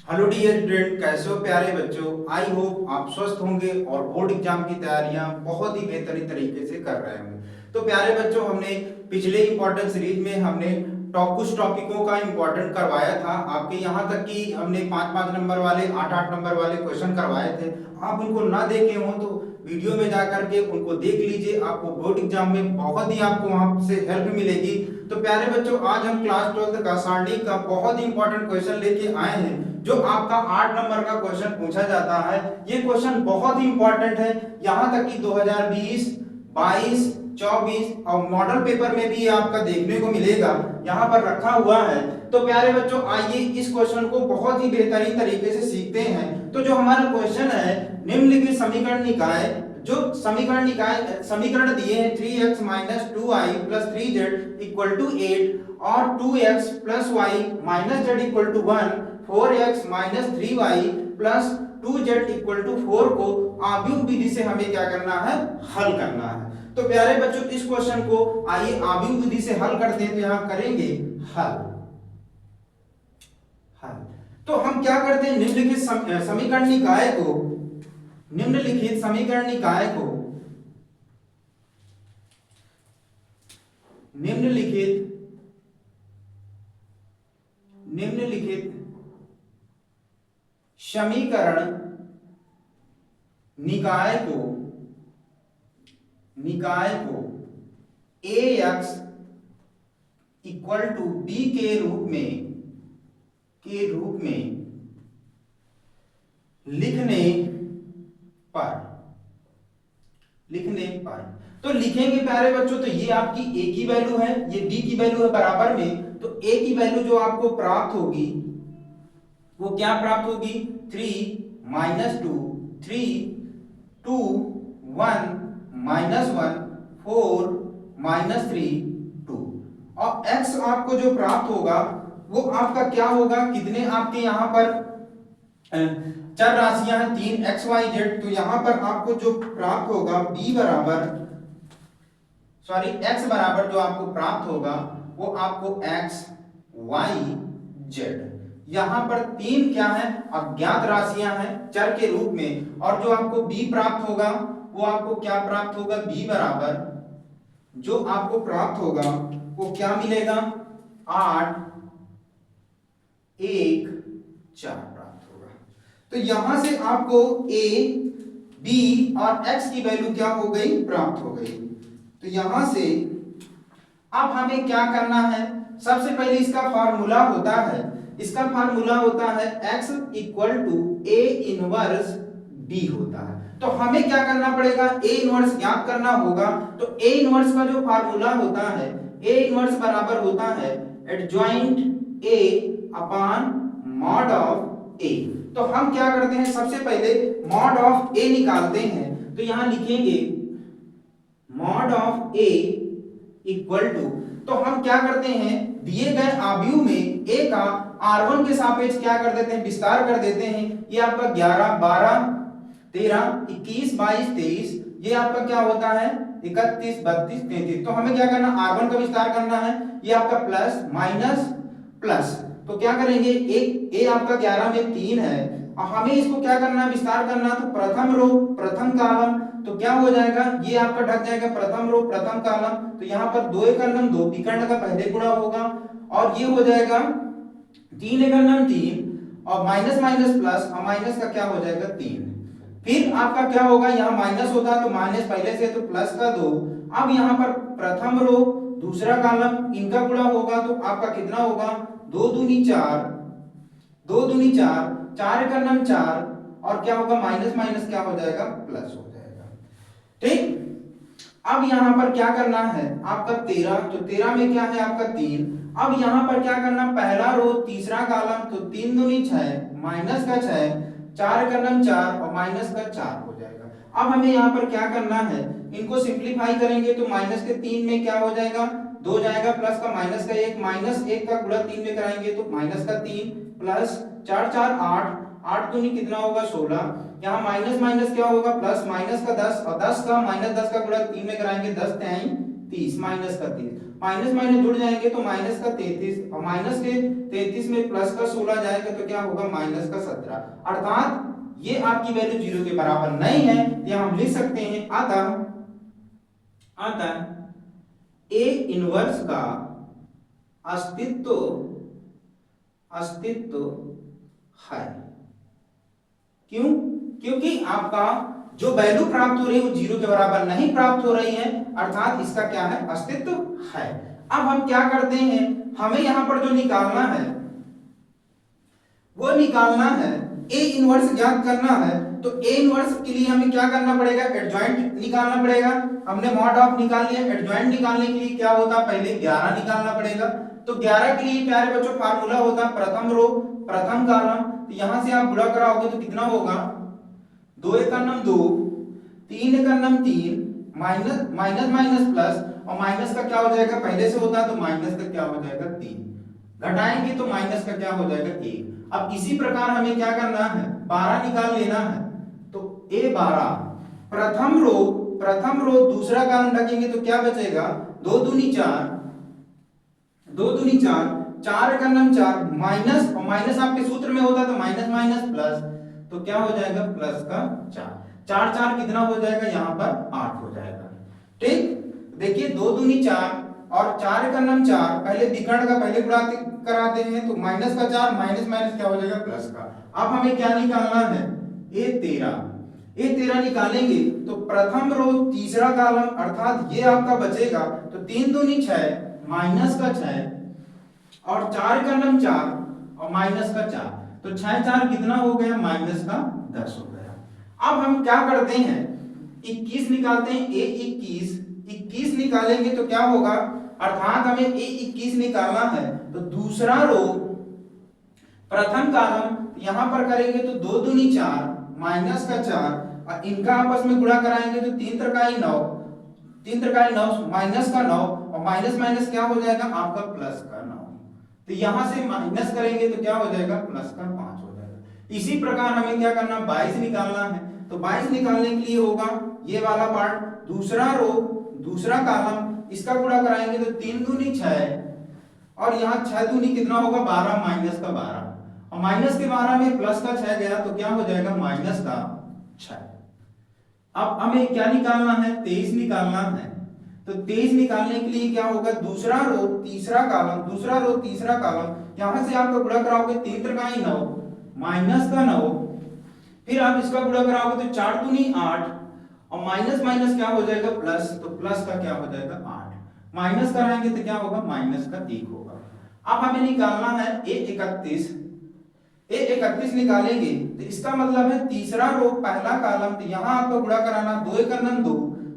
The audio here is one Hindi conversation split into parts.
हेलो डियर स्टूडेंट, कैसे हो प्यारे बच्चों। आई होप आप स्वस्थ होंगे और बोर्ड एग्जाम की तैयारियां बहुत ही बेहतरीन तरीके से कर रहे होंगे। तो प्यारे बच्चों, हमने पिछले इंपॉर्टेंट सीरीज में हमने कुछ टॉपिकों का इंपॉर्टेंट करवाया था। आपके यहाँ तक कि हमने 5-5 नंबर वाले 8-8 नंबर वाले क्वेश्चन करवाए थे। आप उनको ना देखे हो तो वीडियो में जा करके उनको देख लीजिए, आपको बोर्ड एग्जाम में बहुत ही आपको वहां से हेल्प मिलेगी। तो प्यारे बच्चों, आज हम क्लास 12 का सारणी का बहुत ही इंपॉर्टेंट क्वेश्चन लेके आए हैं, जो आपका 8 नंबर का क्वेश्चन पूछा जाता है। ये क्वेश्चन बहुत ही इंपॉर्टेंट है। यहां तक कि 2020, 22, 24 और मॉडल पेपर में भी आपका देखने को मिलेगा, यहाँ पर रखा हुआ है। तो प्यारे बच्चों, आइए इस क्वेश्चन को बहुत ही बेहतरीन तरीके से सीखते हैं। तो जो हमारा क्वेश्चन है, निम्नलिखित समीकरण निकाय, जो समीकरण दिए हैं 3x minus 2i plus 3z equal to 8 और 2x plus Y minus Z equal to 1, 4x minus 3y plus 2z equal to 4 को आव्यूह विधि से हमें क्या करना है, हल करना है। तो प्यारे बच्चों, इस क्वेश्चन को आइए आव्यूह विधि से हल करते हैं। तो यहां करेंगे हल। हल तो हम क्या करते हैं, समीकरण निकाय को निम्नलिखित समीकरण निकाय को निम्नलिखित निम्नलिखित समीकरण निकाय को ax इक्वल टू b के रूप में लिखने पर तो लिखेंगे प्यारे बच्चों। तो ये आपकी a की वैल्यू है, ये b की वैल्यू है बराबर में। तो a की वैल्यू जो आपको प्राप्त होगी वो क्या प्राप्त होगी, 3 माइनस 2, 3, 2, 1 माइनस 1, 4 माइनस 3, 2। और x आपको जो प्राप्त होगा वो आपका क्या होगा, कितने आपके यहाँ पर चार राशियां हैं, 3 x y z। तो यहां पर आपको जो प्राप्त होगा x बराबर जो आपको प्राप्त होगा वो आपको x y z। यहां पर 3 क्या है, अज्ञात राशियां हैं चर के रूप में। और जो आपको b प्राप्त होगा वो आपको क्या प्राप्त होगा, b बराबर जो आपको प्राप्त होगा वो क्या मिलेगा, 8, 1, 4 प्राप्त होगा। तो यहां से आपको a, b और x की वैल्यू क्या हो गई, प्राप्त हो गई। तो यहां से अब हमें क्या करना है, सबसे पहले इसका फार्मूला होता है x equal to a inverse b होता है। तो हमें क्या करना पड़ेगा, a इनवर्स ज्ञात करना होगा। तो a इनवर्स का जो फार्मूला होता है, a इनवर्स बराबर होता है adjoint a upon mod of a। तो हम क्या करते हैं, सबसे पहले मॉड ऑफ a निकालते हैं। तो यहां लिखेंगे mod of a equal to, तो हम क्या करते हैं, दिए गए आव्यूह में a का r1 के सापेक्ष क्या कर देते हैं, विस्तार कर देते हैं। ये आपका 11, 12, 13, 21, 22, 23, ये आपका क्या होता है 31, 32, 33। तो हमें क्या करना, r1 का विस्तार करना है। ये आपका प्लस माइनस प्लस, तो क्या करेंगे, एक a आपका 11 में 3 है और हमें इसको क्या करना है, विस्तार करना। तो प्रथम रो प्रथम कॉलम, तो क्या हो जाएगा, ये आपका ढक जाएगा प्रथम रो प्रथम कॉलम। तो यहाँ पर 2 एकम 2 विकर्ण का पहले गुणा होगा और ये हो जाएगा 3 एकम 3 और माइनस माइनस प्लस और माइनस का क्या हो जाएगा 3। फिर आपका क्या होगा, यहाँ माइनस होता है तो माइनस पहले से, तो प्लस का 2। अब यहाँ पर प्रथम रो दूसरा कॉलम इनका गुणा होगा तो आपका कितना होगा, 2 दूनी 4, 2 दूनी 4, 4 एकम 4 और क्या होगा, माइनस माइनस क्या हो जाएगा, प्लस हो जाएगा। ठीक, अब यहां पर क्या करना है आपका 13, तो 13 में क्या है आपका 3। अब यहां पर क्या करना, पहला रो तीसरा कॉलम, तो 3 दूनी 6 माइनस का 6, 4 एकम 4 और माइनस का 4 हो जाएगा। अब हमें यहां पर क्या करना है, इनको सिंप्लीफाई करेंगे तो माइनस के 3 में क्या हो जाएगा, 2 जाएगा, प्लस का माइनस का 1, माइनस 1 का गुणा 3 में कराएंगे तो माइनस का 3 प्लस 4, 4, 8, 8 दूनी कितना होगा 16। यहाँ माइनस माइनस क्या होगा, प्लस माइनस का 10 और 10 का माइनस 10 का गुणा 3 में कराएंगे 10 तिहाई 30 माइनस का 30, माइनस माइनस जुड़ जाएंगे तो माइनस का 33 और माइनस के 33 में प्लस का 16 जाएगा तो क्या होगा माइनस का 17। अर्थात ये आपकी वैल्यू 0 के बराबर नहीं है। तो हम लिख सकते हैं अतः ए इनवर्स का अस्तित्व है। क्यों? क्योंकि आपका जो वैल्यू प्राप्त हो रही है वो 0 के बराबर नहीं प्राप्त हो रही है, अर्थात इसका क्या है अस्तित्व है। अब हम क्या करते हैं, हमें यहां पर जो निकालना है वो निकालना है ए इनवर्स ज्ञात करना है। तो ए इनवर्स के लिए हमें क्या करना पड़ेगा, एडजॉइंट निकालना पड़ेगा। हमने मॉड ऑफ निकाल लिया, एडजॉइंट निकालने के लिए क्या होता है पहले 11 निकालना पड़ेगा। तो 11 के लिए प्यारे बच्चों फार्मूला होता है प्रथम रो प्रथम कॉलम। तो यहां से आप गुणा कराओगे तो कितना होगा 2 एक का नम 2, 3 एक का नम 3, माइनस माइनस माइनस प्लस, और माइनस का क्या हो जाएगा पहले से होता है तो माइनस का क्या हो जाएगा 3, घटाएंगे तो माइनस का क्या हो जाएगा 1। अब इसी प्रकार हमें क्या करना है 12 निकाल लेना है। तो A12 प्रथम रो दूसरा कॉलम रखेंगे तो क्या बचेगा 2 दूनी 4, 2 दूनी 4, 4 का नम 4, माइनस और माइनस आपके सूत्र में होता है तो माइनस माइनस प्लस, तो क्या हो जाएगा प्लस का 4, 4 4 कितना हो जाएगा यहाँ पर 8 हो जाएगा। ठीक, देखिए 2 दूनी 4 और 4 का नम 4, पहले विकर्ण का पहले गुणा कराते हैं तो माइनस का 4 माइनस माइनस क्या हो जाएगा प्लस का। अब हमें क्या निकालना है A13 निकालेंगे तो प्रथम रो तीसरा कॉलम अर्थात ये आपका बचेगा तो 3 दूनी 6 माइनस का 6 और 4 का नम 4 और माइनस का 4, तो 6 4 कितना हो गया माइनस का 10 हो गया। अब हम क्या करते हैं 21 निकालते हैं, A21 निकालेंगे तो क्या होगा, अर्थात हमें A21 निकालना है तो दूसरा रो प्रथम कॉलम यहां पर करेंगे तो 2 दूनी 4 माइनस का 4 और इनका आपस में गुणा कराएंगे तो 3 त्रिकाई 9 माइनस का 9 और माइनस माइनस क्या हो जाएगा आपका प्लस का 9। तो यहां से माइनस करेंगे तो क्या हो जाएगा प्लस का 5 हो जाएगा। इसी प्रकार हमें क्या करना 22 निकालना है। तो 22 निकालने के लिए होगा ये वाला पार्ट दूसरा रो दूसरा कॉलम इसका गुणा कराएंगे तो 3 दूनी 6 और यहाँ 6 दूनी कितना होगा 12 माइनस का 12 और माइनस के 12 में प्लस का 6 गया तो क्या हो जाएगा माइनस का 6। अब हमें क्या निकालना है 23 निकालना है। तो 23 निकालने के लिए क्या होगा दूसरा रो तीसरा कॉलम यहां से आपका गुणा कराओगे 3 त्रिकाई 9 माइनस का 9, फिर आप इसका गुणा कराओगे तो 4 दूनी 8 और माइनस माइनस क्या हो जाएगा प्लस, तो प्लस का क्या हो जाएगा 8, माइनस कराएंगे तो क्या होगा माइनस का 1 होगा। अब हमें निकालना है A31 निकालेंगे तो इसका मतलब है तीसरा रो पहला कॉलम, तो यहां आपको गुणा कराना 2 एक का नम 2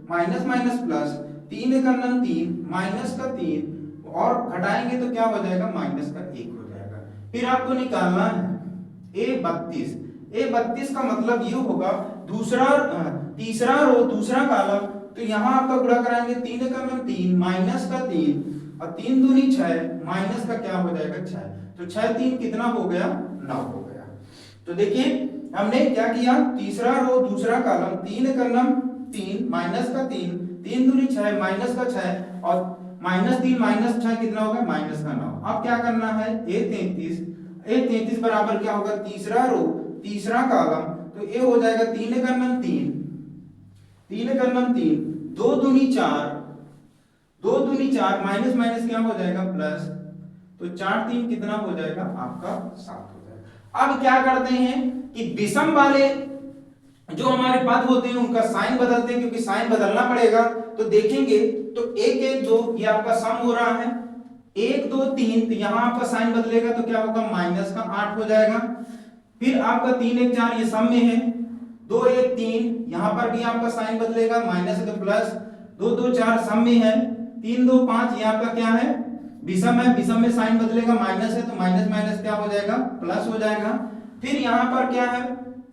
माइनस माइनस प्लस 3 एक का नम 3 माइनस का 3 और घटाएंगे तो क्या हो जाएगा माइनस का 1 हो जाएगा। फिर आपको निकालना है A32 का मतलब ये होगा तीसरा रो दूसरा कॉलम, तो यहां आपका गुणा कराएंगे 3 का नम 3 माइनस का 3 और 3 दूनी 6 माइनस का क्या हो जाएगा 6, तो 6 3 कितना हो गया 9 हो गया। तो देखिए हमने क्या किया तीसरा रो दूसरा कॉलम 3 का नम 3 माइनस का 3 दूनी 6 माइनस का 6 और माइनस 3 माइनस 6 कितना होगा माइनस का 9। अब क्या करना है A33 बराबर क्या होगा तीसरा रो तीसरा कॉलम, तो ए हो जाएगा 3 का नम 3 2 दूनी 4 माइनस माइनस क्या हो जाएगा प्लस, तो 4 3 कितना हो जाएगा आपका 7 हो जाएगा। अब क्या करते हैं कि विषम वाले जो हमारे पद होते हैं उनका साइन बदलते हैं, क्योंकि साइन बदलना पड़ेगा। तो देखेंगे तो 1 1 2 ये आपका सम हो रहा है 1 2 3, तो यहाँ आपका साइन बदलेगा तो क्या होगा माइनस का 8 हो जाएगा। फिर आपका 3 1 4 ये सम में है 2 1 3, यहाँ पर भी आपका साइन बदलेगा माइनस है तो प्लस 2 2 4 सम में है 3 2 5 ये आपका क्या है विषम है, विषम में साइन बदलेगा माइनस है तो माइनस माइनस क्या हो जाएगा प्लस हो जाएगा। फिर यहाँ पर क्या है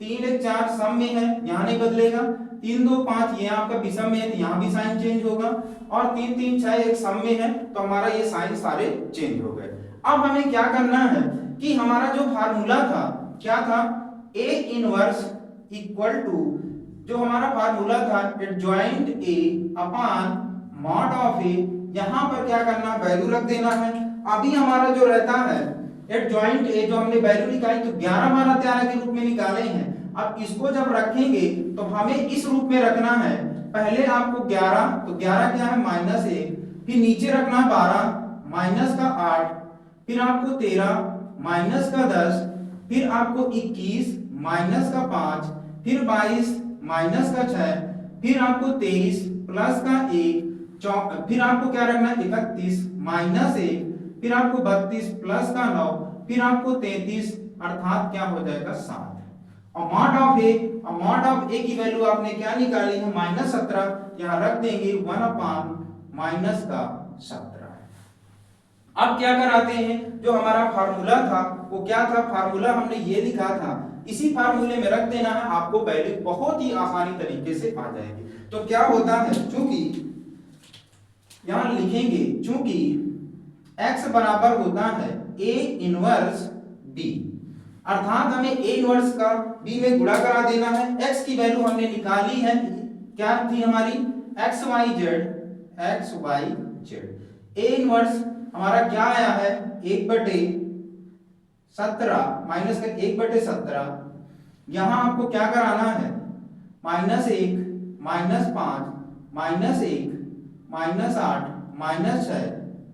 3 1 4 सम में है यहाँ नहीं बदलेगा 3 2 5 ये आपका विषम में है तो यहाँ भी साइन चेंज होगा और 3 3 6 एक सम में है तो हमारा ये साइन सारे चेंज हो गए। अब हमें क्या करना है कि हमारा जो फार्मूला था क्या था A इनवर्स इक्वल टू जो हमारा फार्मूला था adjoint A upon mod of A, यहाँ पर क्या करना, वैल्यू रख देना है। अभी हमारा जो रहता है एडजॉइंट ए, जो हमने वैल्यू निकाली तो 11 12 13 के रूप में निकाले हैं। अब इसको जब रखेंगे तो हमें इस रूप में रखना है। पहले आपको 11, तो 11 क्या है -1, फिर नीचे रखना 12 माइनस का 8, फिर आपको 13 माइनस का 10, फिर आपको 21 माइनस का 5, फिर 22 माइनस का 6, फिर आपको 23 प्लस का 1, फिर आपको क्या रखना है 31 माइनस 1, फिर आपको 32 प्लस का 9, फिर आपको 33 अर्थात क्या हो जाएगा 7। अमाउंट ऑफ ए की वैल्यू आपने क्या निकाली है -17, यहाँ रख देंगे 1 माइनस का 17। अब क्या कराते हैं, जो हमारा फार्मूला था वो क्या था, फार्मूला हमने ये लिखा था, इसी फार्मूले में रख देना है, आपको वैल्यू बहुत ही आसानी तरीके से आ जाएगी। तो क्या होता है, चूंकि यहां लिखेंगे चूंकि x बराबर होता है a इनवर्स b, अर्थात हमें a इनवर्स का b में गुणा करा देना है। x की वैल्यू हमने निकाली है, क्या थी हमारी x y z, a inverse हमारा क्या आया है 1/17 माइनस का 1/17। यहां आपको क्या कराना है -1 -5 -1 -8 -6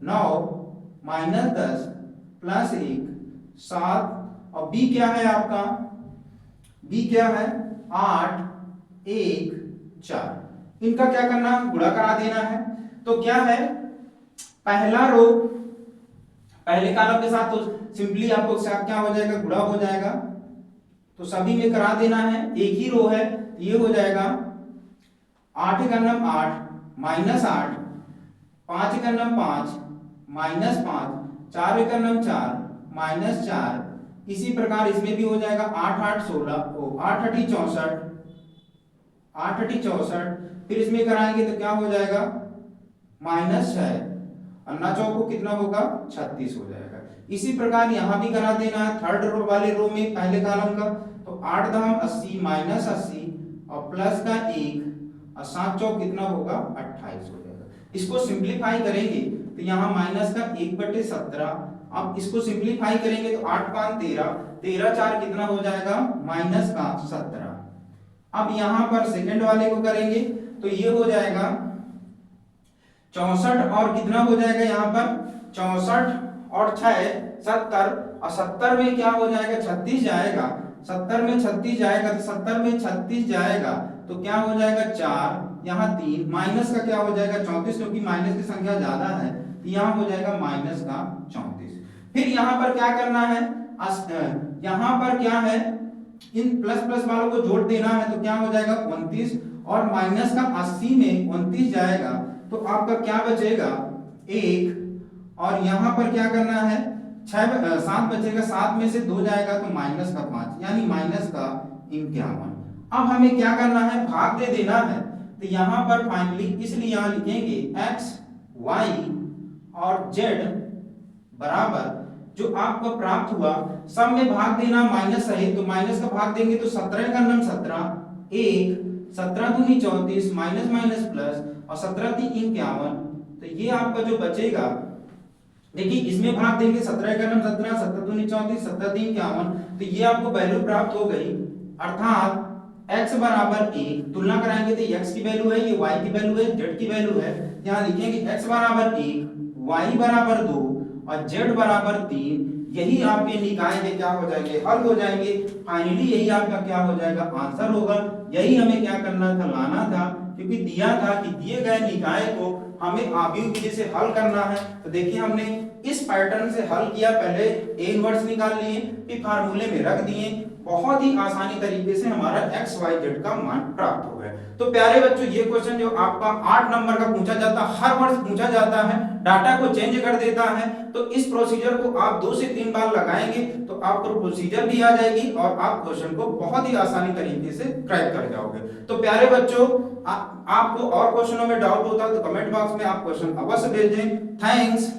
9 -10 प्लस 1 7, और b क्या है आपका, b क्या है 8 1 4। इनका क्या करना, गुणा करा देना है। तो क्या है, पहला रो पहले कॉलम के साथ तो सिंपली आपको क्या हो जाएगा, गुणा हो जाएगा, तो सभी में करा देना है। एक ही रो है, ये हो जाएगा 8 का नम 8 -8, 5 का नम 5 -5, 4 का नम 4 -4। इसी प्रकार इसमें भी हो जाएगा 8 8 16, 8 8 64, 8 8 64। फिर इसमें कराएंगे तो क्या हो जाएगा -6, अन्ना चौको कितना होगा 36 हो जाएगा। इसी प्रकार यहां भी करा देना है, थर्ड रो वाले रो में पहले कॉलम का, तो 8 दाम 80 -80 और प्लस का 1 और 7 चौक कितना होगा 28 हो जाएगा। इसको सिंपलीफाई करेंगे तो यहाँ माइनस का 1/17, अब इसको सिंपलीफाई करेंगे तो 8 5 13, 13 4 कितना हो जाएगा माइनस का 17। अब यहाँ पर सेकंड वाले को करेंगे तो ये हो जाएगा 64 और कितना हो जाएगा यहाँ पर 64 और 6 70, और 70 में क्या हो जाएगा 36 जाएगा, 70 में 36 जाएगा, तो 70 में 36 जाएगा तो क्या हो जाएगा 4, यहाँ 3, माइनस का क्या हो जाएगा 34, क्योंकि माइनस की संख्या ज्यादा है तो यहाँ हो जाएगा माइनस का 34। फिर यहाँ पर क्या करना है, यहाँ पर क्या है इन प्लस प्लस वालों को जोड़ देना है, तो क्या हो जाएगा 29, और माइनस का 80 में 29 जाएगा तो आपका क्या बचेगा 1, और यहाँ पर क्या करना है 7 बचेगा, 7 में से 2 जाएगा तो माइनस का 5, यानी माइनस का 51। अब हमें क्या करना है, भाग दे देना है, तो यहाँ पर फाइनली इसलिए यहाँ लिखेंगे x y और z बराबर जो आपको प्राप्त हुआ सब में भाग देना माइनस है, तो माइनस का भाग देंगे तो 17 का नम 17, 1 17 दूनी 34 माइनस माइनस प्लस और 17 3 51, तो ये आपका जो बचेगा, देखिए इसमें भाग देंगे 17 का नम 17, 17 दूनी 34 17 3 51, तो ये आपको वैल्यू प्राप्त हो गई, अर्थात x बराबर 1। तुलना कराएंगे तो x की वैल्यू है, ये y की वैल्यू है, z की वैल्यू है, यहाँ लिखेंगे x बराबर 1, y बराबर 2 और z बराबर 3। यही आपके निकाय के क्या हो जाएंगे, हल हो जाएंगे। फाइनली यही आपका क्या हो जाएगा, आंसर होगा। यही हमें क्या करना था, लाना था, क्योंकि दिया था कि दिए गए निकाय को हमें आव्यूह विधि से हल करना है। तो देखिए हमने इस पैटर्न से हल किया, पहले ए इनवर्स निकाल लिए, फिर फार्मूले में रख दिए, बहुत ही आसानी तरीके से हमारा x y z का मान प्राप्त हो गया। तो प्यारे बच्चों, ये क्वेश्चन जो आपका 8 नंबर का पूछा जाता है, हर वर्ष पूछा जाता है, डाटा को चेंज कर देता है, तो इस प्रोसीजर को आप 2 से 3 बार लगाएंगे तो आपको प्रोसीजर भी आ जाएगी और आप क्वेश्चन को बहुत ही आसानी तरीके से क्रैक कर जाओगे। तो प्यारे बच्चों, आपको और क्वेश्चनों में डाउट होता है तो कमेंट बॉक्स में आप क्वेश्चन अवश्य भेजें। थैंक्स।